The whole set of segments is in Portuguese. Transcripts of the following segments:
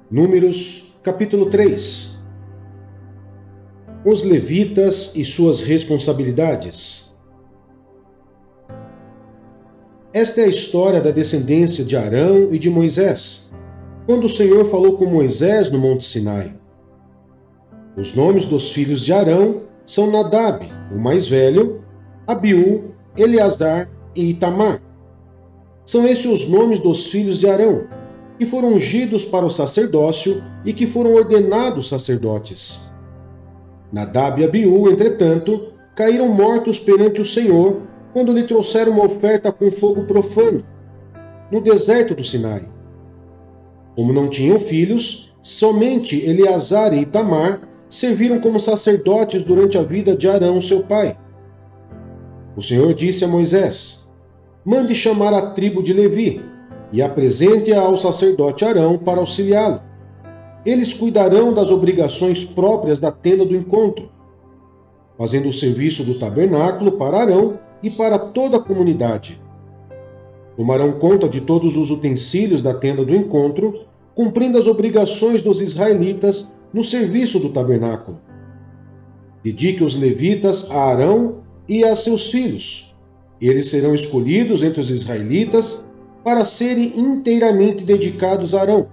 Números, capítulo 3. Os levitas e suas responsabilidades. Esta é a história da descendência de Arão e de Moisés, quando o Senhor falou com Moisés no Monte Sinai. Os nomes dos filhos de Arão são Nadab, o mais velho, Abiú, Eleazar e Itamar. São esses os nomes dos filhos de Arão, que foram ungidos para o sacerdócio e que foram ordenados sacerdotes. Nadab e Abiú, entretanto, caíram mortos perante o Senhor quando lhe trouxeram uma oferta com fogo profano, no deserto do Sinai. Como não tinham filhos, somente Eleazar e Itamar serviram como sacerdotes durante a vida de Arão, seu pai. O Senhor disse a Moisés: mande chamar a tribo de Levi e apresente-a ao sacerdote Arão para auxiliá-lo. Eles cuidarão das obrigações próprias da tenda do encontro, fazendo o serviço do tabernáculo para Arão e para toda a comunidade. Tomarão conta de todos os utensílios da tenda do encontro, cumprindo as obrigações dos israelitas no serviço do tabernáculo. Dedique os levitas a Arão e a seus filhos. Eles serão escolhidos entre os israelitas para serem inteiramente dedicados a Arão.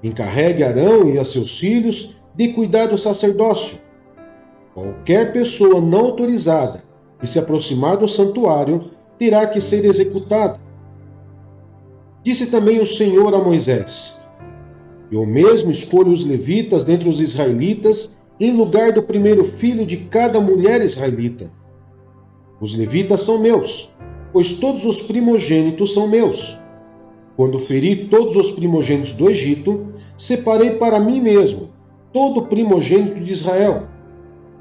Encarregue Arão e a seus filhos de cuidar do sacerdócio. Qualquer pessoa não autorizada que se aproximar do santuário terá que ser executada. Disse também o Senhor a Moisés: eu mesmo escolho os levitas dentre os israelitas em lugar do primeiro filho de cada mulher israelita. Os levitas são meus, pois todos os primogênitos são meus. Quando feri todos os primogênitos do Egito, separei para mim mesmo todo primogênito de Israel,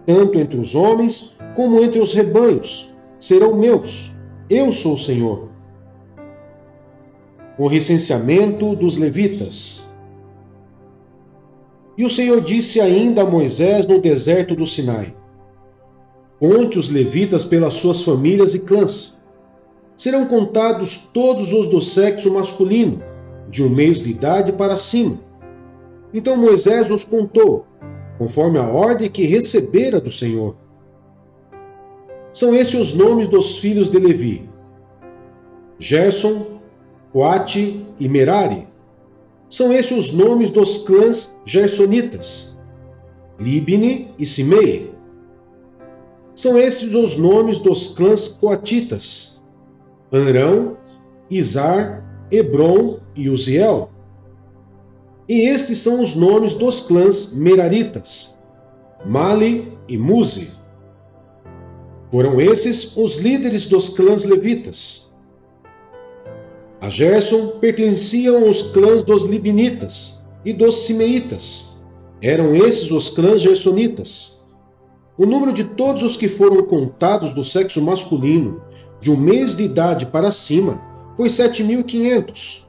tanto entre os homens como entre os rebanhos. Serão meus. Eu sou o Senhor. O recenseamento dos levitas. E o Senhor disse ainda a Moisés no deserto do Sinai: conte os levitas pelas suas famílias e clãs. Serão contados todos os do sexo masculino, de 1 mês de idade para cima. Então Moisés os contou, conforme a ordem que recebera do Senhor. São esses os nomes dos filhos de Levi: Gerson, Coate e Merari. São esses os nomes dos clãs gersonitas: Libni e Simei. São esses os nomes dos clãs coatitas: Anrão, Izar, Hebron e Uziel. E estes são os nomes dos clãs meraritas: Mali e Muzi. Foram esses os líderes dos clãs levitas. A Gerson pertenciam os clãs dos libinitas e dos simeitas. Eram esses os clãs gersonitas. O número de todos os que foram contados do sexo masculino, de 1 mês de idade para cima, foi 7.500.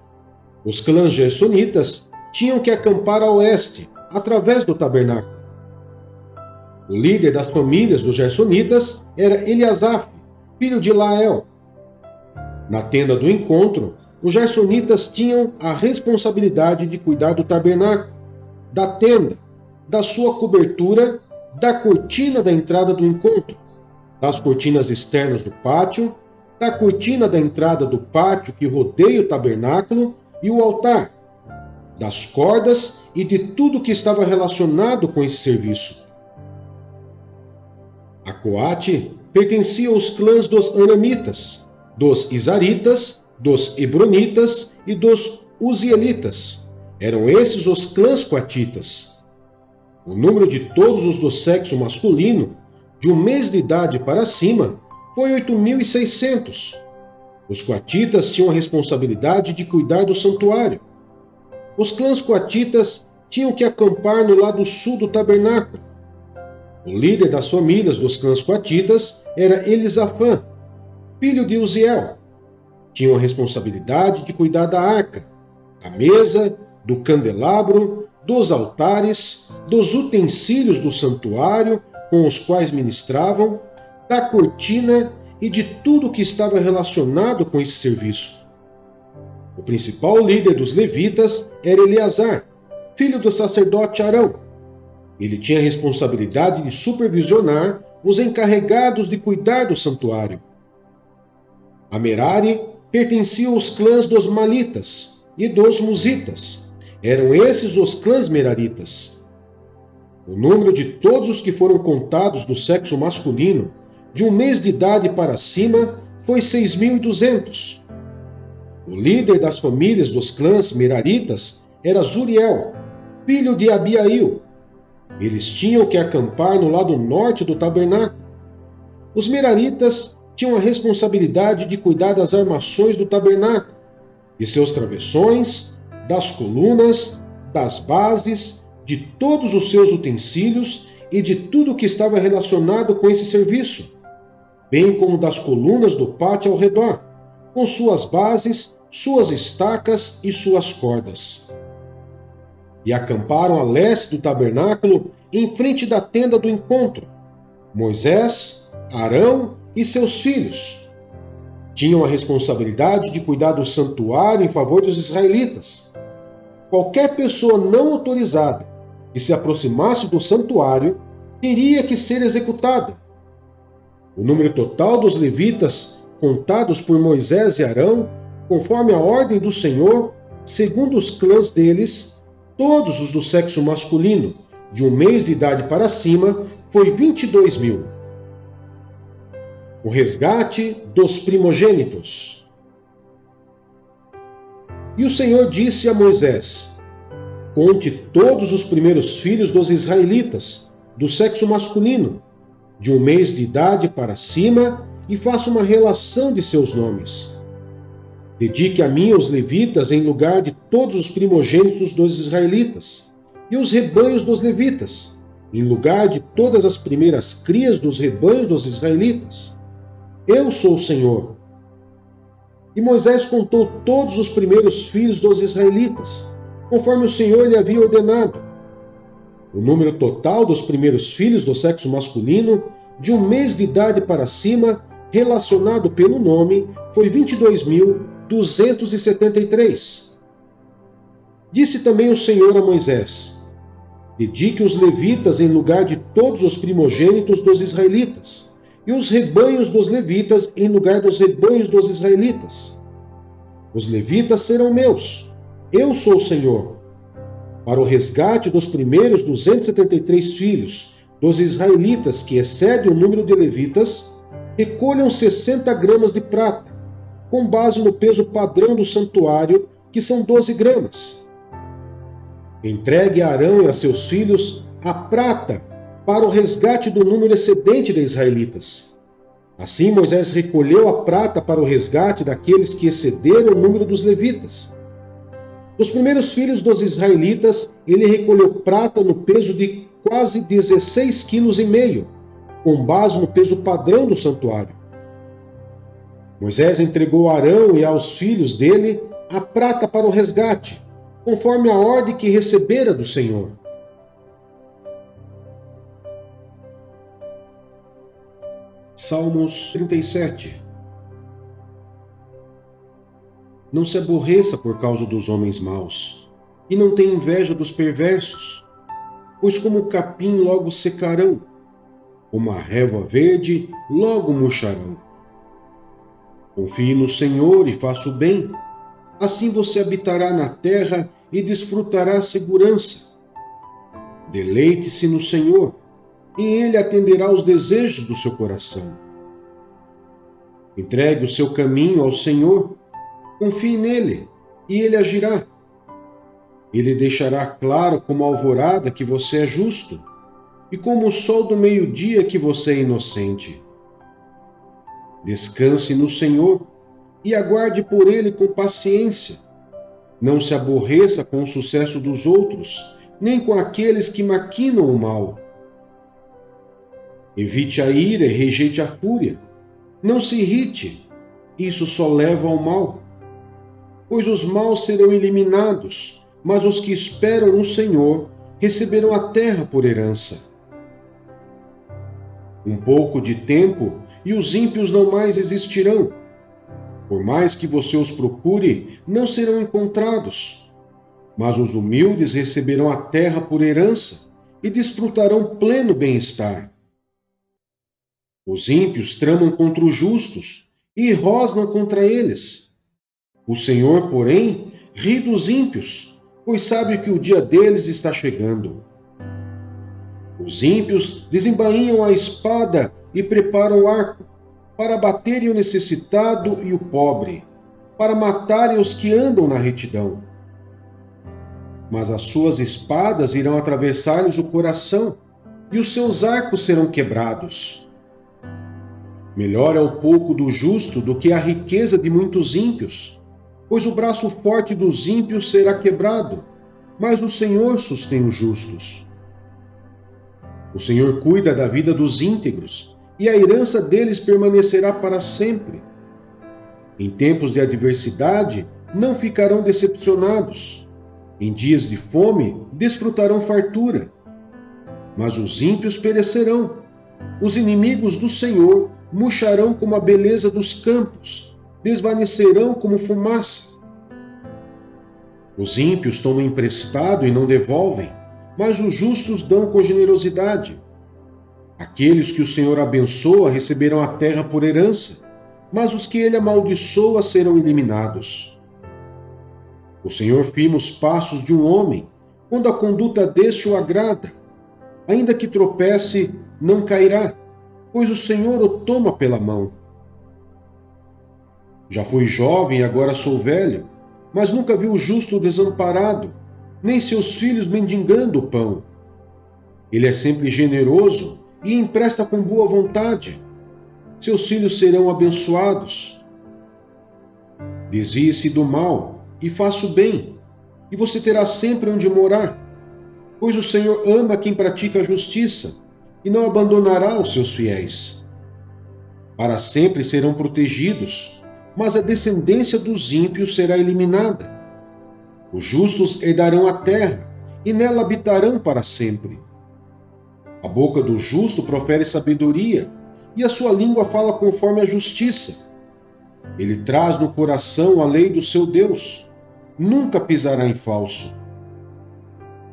Os clãs gersonitas tinham que acampar a oeste, através do tabernáculo. O líder das famílias dos gersonitas era Eliasaf, filho de Lael. Na tenda do encontro, os gersonitas tinham a responsabilidade de cuidar do tabernáculo, da tenda, da sua cobertura, da cortina da entrada do encontro, das cortinas externas do pátio, da cortina da entrada do pátio que rodeia o tabernáculo e o altar, das cordas e de tudo que estava relacionado com esse serviço. A Coate pertencia aos clãs dos Anamitas, dos Izaritas, dos Hebronitas e dos Uzielitas. Eram esses os clãs coatitas. O número de todos os do sexo masculino, de 1 mês de idade para cima, foi 8.600. Os coatitas tinham a responsabilidade de cuidar do santuário. Os clãs coatitas tinham que acampar no lado sul do tabernáculo. O líder das famílias dos clãs coatitas era Elisafã, filho de Uziel. Tinham a responsabilidade de cuidar da arca, da mesa, do candelabro, dos altares, dos utensílios do santuário com os quais ministravam, da cortina e de tudo que estava relacionado com esse serviço. O principal líder dos levitas era Eleazar, filho do sacerdote Arão. Ele tinha a responsabilidade de supervisionar os encarregados de cuidar do santuário. A Merari pertencia aos clãs dos Malitas e dos Musitas. Eram esses os clãs meraritas. O número de todos os que foram contados do sexo masculino, de um mês de idade para cima, foi 6.200. O líder das famílias dos clãs meraritas era Zuriel, filho de Abiail. Eles tinham que acampar no lado norte do tabernáculo. Os meraritas tinham a responsabilidade de cuidar das armações do tabernáculo, de seus travessões, das colunas, das bases, de todos os seus utensílios e de tudo o que estava relacionado com esse serviço, bem como das colunas do pátio ao redor, com suas bases, suas estacas e suas cordas. E acamparam a leste do tabernáculo, em frente da tenda do encontro, Moisés, Arão e seus filhos. Tinham a responsabilidade de cuidar do santuário em favor dos israelitas. Qualquer pessoa não autorizada que se aproximasse do santuário teria que ser executada. O número total dos levitas, contados por Moisés e Arão, conforme a ordem do Senhor, segundo os clãs deles, todos os do sexo masculino, de um mês de idade para cima, foi 22.000. O resgate dos primogênitos. E o Senhor disse a Moisés: conte todos os primeiros filhos dos israelitas, do sexo masculino, de um mês de idade para cima, e faça uma relação de seus nomes. Dedique a mim os levitas em lugar de todos os primogênitos dos israelitas, e os rebanhos dos levitas, em lugar de todas as primeiras crias dos rebanhos dos israelitas. Eu sou o Senhor. E Moisés contou todos os primeiros filhos dos israelitas, conforme o Senhor lhe havia ordenado. O número total dos primeiros filhos do sexo masculino, de um mês de idade para cima, relacionado pelo nome, foi 22.273. Disse também o Senhor a Moisés: dedique os levitas em lugar de todos os primogênitos dos israelitas, e os rebanhos dos levitas em lugar dos rebanhos dos israelitas. Os levitas serão meus. Eu sou o Senhor. Para o resgate dos primeiros 273 filhos dos israelitas, que excede o número de levitas, recolham 60 gramas de prata, com base no peso padrão do santuário, que são 12 gramas. Entregue a Arão e a seus filhos a prata para o resgate do número excedente de israelitas. Assim Moisés recolheu a prata para o resgate daqueles que excederam o número dos levitas. Dos primeiros filhos dos israelitas, ele recolheu prata no peso de quase 16,5 kg, com base no peso padrão do santuário. Moisés entregou a Arão e aos filhos dele a prata para o resgate, conforme a ordem que recebera do Senhor. Salmos 37. Não se aborreça por causa dos homens maus, e não tenha inveja dos perversos, pois como o capim logo secarão, como a relva verde logo murcharão. Confie no Senhor e faça o bem, assim você habitará na terra e desfrutará a segurança. Deleite-se no Senhor, e Ele atenderá aos desejos do seu coração. Entregue o seu caminho ao Senhor, confie nele, e Ele agirá. Ele deixará claro como a alvorada que você é justo, e como o sol do meio-dia que você é inocente. Descanse no Senhor e aguarde por Ele com paciência. Não se aborreça com o sucesso dos outros, nem com aqueles que maquinam o mal. Evite a ira e rejeite a fúria. Não se irrite, isso só leva ao mal. Pois os maus serão eliminados, mas os que esperam no Senhor receberão a terra por herança. Um pouco de tempo e os ímpios não mais existirão. Por mais que você os procure, não serão encontrados. Mas os humildes receberão a terra por herança e desfrutarão pleno bem-estar. Os ímpios tramam contra os justos e rosnam contra eles. O Senhor, porém, ri dos ímpios, pois sabe que o dia deles está chegando. Os ímpios desembainham a espada e preparam o arco, para baterem o necessitado e o pobre, para matarem os que andam na retidão. Mas as suas espadas irão atravessar-lhes o coração, e os seus arcos serão quebrados. Melhor é o pouco do justo do que a riqueza de muitos ímpios, pois o braço forte dos ímpios será quebrado, mas o Senhor sustém os justos. O Senhor cuida da vida dos íntegros, e a herança deles permanecerá para sempre. Em tempos de adversidade, não ficarão decepcionados. Em dias de fome, desfrutarão fartura. Mas os ímpios perecerão. Os inimigos do Senhor murcharão como a beleza dos campos, desvanecerão como fumaça. Os ímpios tomam emprestado e não devolvem, mas os justos dão com generosidade. Aqueles que o Senhor abençoa receberão a terra por herança, mas os que ele amaldiçoa serão eliminados. O Senhor firma os passos de um homem, quando a conduta deste o agrada. Ainda que tropece, não cairá, pois o Senhor o toma pela mão. Já fui jovem e agora sou velho, mas nunca vi o justo desamparado, nem seus filhos mendigando o pão. Ele é sempre generoso e empresta com boa vontade. Seus filhos serão abençoados. Desvie-se do mal e faça o bem, e você terá sempre onde morar, pois o Senhor ama quem pratica a justiça e não abandonará os seus fiéis. Para sempre serão protegidos, mas a descendência dos ímpios será eliminada. Os justos herdarão a terra e nela habitarão para sempre. A boca do justo profere sabedoria, e a sua língua fala conforme a justiça. Ele traz no coração a lei do seu Deus, nunca pisará em falso.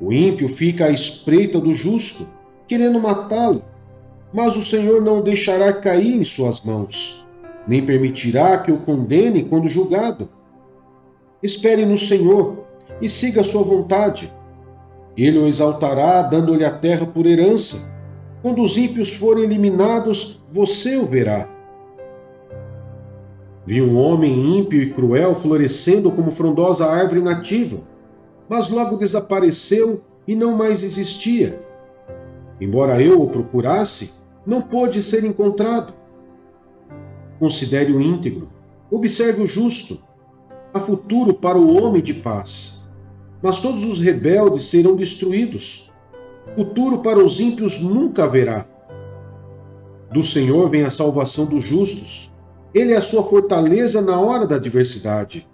O ímpio fica à espreita do justo, querendo matá-lo, mas o Senhor não o deixará cair em suas mãos, nem permitirá que o condene quando julgado. Espere no Senhor e siga a sua vontade. Ele o exaltará, dando-lhe a terra por herança. Quando os ímpios forem eliminados, você o verá. Vi um homem ímpio e cruel florescendo como frondosa árvore nativa, mas logo desapareceu e não mais existia. Embora eu o procurasse, não pôde ser encontrado. Considere o íntegro, observe o justo. Há futuro para o homem de paz. Mas todos os rebeldes serão destruídos. Futuro para os ímpios nunca haverá. Do Senhor vem a salvação dos justos. Ele é a sua fortaleza na hora da adversidade.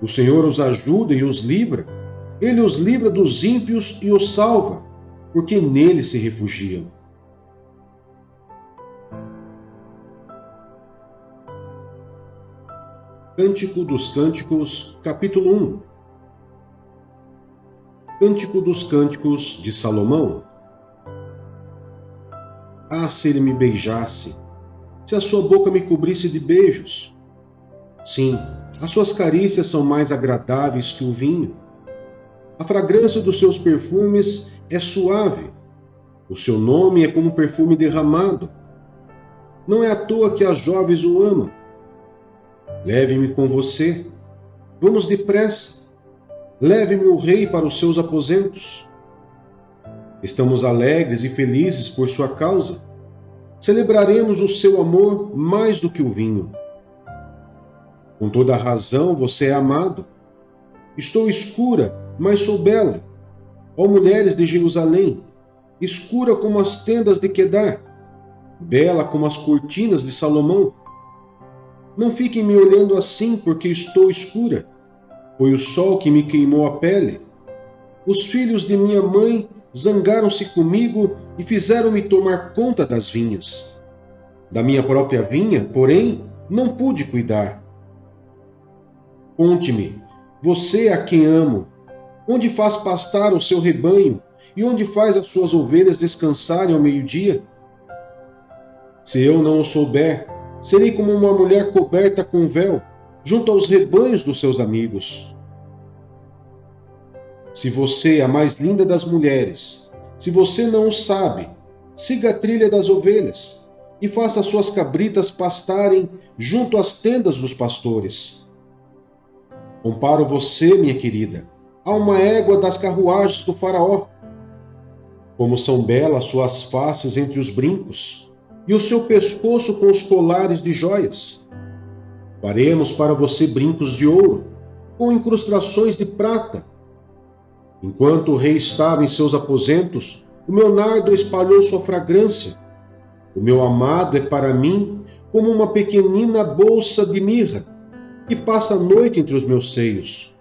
O Senhor os ajuda e os livra. Ele os livra dos ímpios e os salva, porque nele se refugiam. Cântico dos Cânticos, capítulo 1. Cântico dos Cânticos de Salomão. Ah, se ele me beijasse, se a sua boca me cobrisse de beijos. Sim, as suas carícias são mais agradáveis que o vinho. A fragrância dos seus perfumes é suave. O seu nome é como perfume derramado. Não é à toa que as jovens o amam. Leve-me com você. Vamos depressa. Leve-me o rei para os seus aposentos. Estamos alegres e felizes por sua causa. Celebraremos o seu amor mais do que o vinho. Com toda a razão você é amado. Estou escura, mas sou bela. Ó mulheres de Jerusalém, escura como as tendas de Quedar, bela como as cortinas de Salomão. Não fiquem me olhando assim porque estou escura. Foi o sol que me queimou a pele. Os filhos de minha mãe zangaram-se comigo e fizeram-me tomar conta das vinhas. Da minha própria vinha, porém, não pude cuidar. Conte-me, você a quem amo, onde faz pastar o seu rebanho e onde faz as suas ovelhas descansarem ao meio-dia? Se eu não o souber, serei como uma mulher coberta com véu, junto aos rebanhos dos seus amigos. Se você é a mais linda das mulheres, se você não o sabe, siga a trilha das ovelhas e faça as suas cabritas pastarem junto às tendas dos pastores. Comparo você, minha querida, a uma égua das carruagens do faraó. Como são belas suas faces entre os brincos, e o seu pescoço com os colares de joias. Faremos para você brincos de ouro, com incrustações de prata. Enquanto o rei estava em seus aposentos, o meu nardo espalhou sua fragrância. O meu amado é para mim como uma pequenina bolsa de mirra, que passa a noite entre os meus seios.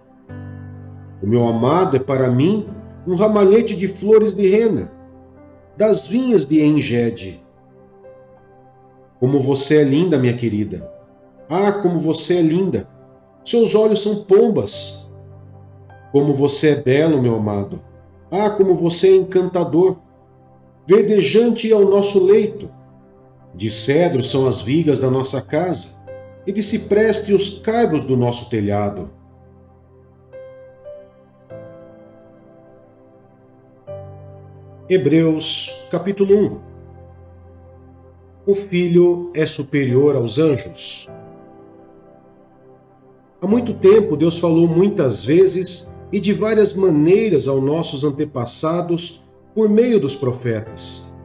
O meu amado é para mim um ramalhete de flores de rena, das vinhas de En-Gedi. Como você é linda, minha querida! Ah, como você é linda! Seus olhos são pombas. Como você é belo, meu amado! Ah, como você é encantador! Verdejante é o nosso leito. De cedro são as vigas da nossa casa, e de cipreste os caibros do nosso telhado. Hebreus, capítulo 1. O Filho é superior aos anjos. Há muito tempo Deus falou muitas vezes e de várias maneiras aos nossos antepassados por meio dos profetas.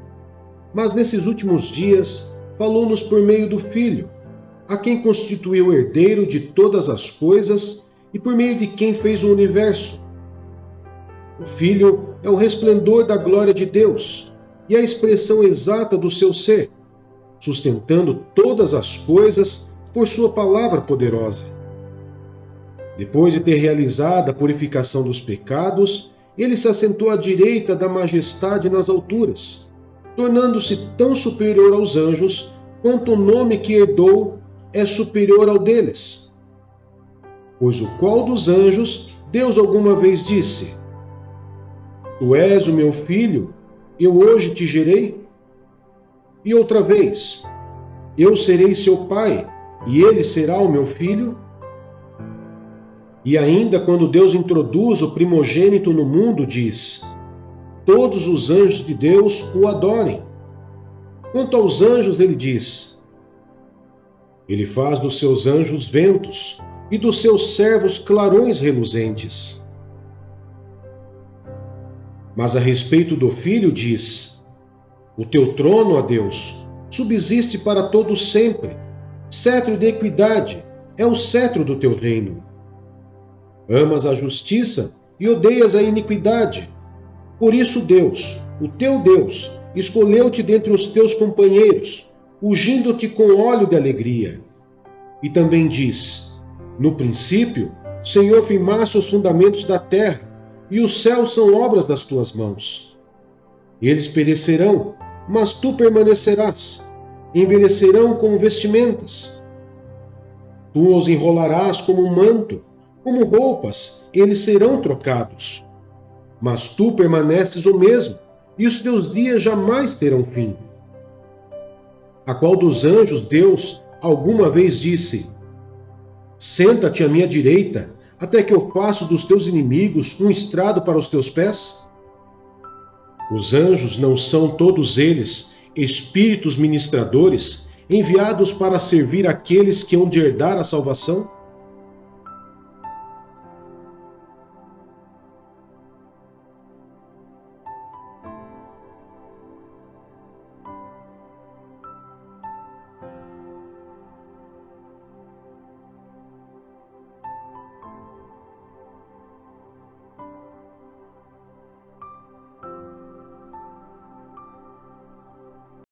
Mas nesses últimos dias falou-nos por meio do Filho, a quem constituiu herdeiro de todas as coisas e por meio de quem fez o universo. O Filho é o resplendor da glória de Deus e a expressão exata do seu ser, sustentando todas as coisas por sua palavra poderosa. Depois de ter realizado a purificação dos pecados, ele se assentou à direita da majestade nas alturas, tornando-se tão superior aos anjos quanto o nome que herdou é superior ao deles. Pois o qual dos anjos Deus alguma vez disse: Tu és o meu filho, eu hoje te gerei? E outra vez: Eu serei seu pai, e ele será o meu filho? E ainda quando Deus introduz o primogênito no mundo, diz: Todos os anjos de Deus o adorem. Quanto aos anjos, ele diz: Ele faz dos seus anjos ventos e dos seus servos clarões reluzentes. Mas a respeito do Filho diz: O teu trono, ó Deus, subsiste para todo sempre. Cetro de equidade é o cetro do teu reino. Amas a justiça e odeias a iniquidade. Por isso Deus, o teu Deus, escolheu-te dentre os teus companheiros, ungindo-te com óleo de alegria. E também diz: No princípio, Senhor, firmaste os fundamentos da terra, e os céus são obras das tuas mãos. Eles perecerão, mas tu permanecerás. Envelhecerão como vestimentas. Tu os enrolarás como um manto, como roupas, eles serão trocados. Mas tu permaneces o mesmo, e os teus dias jamais terão fim. A qual dos anjos Deus alguma vez disse: Senta-te à minha direita, até que eu faça dos teus inimigos um estrado para os teus pés? Os anjos não são todos eles espíritos ministradores enviados para servir aqueles que hão de herdar a salvação?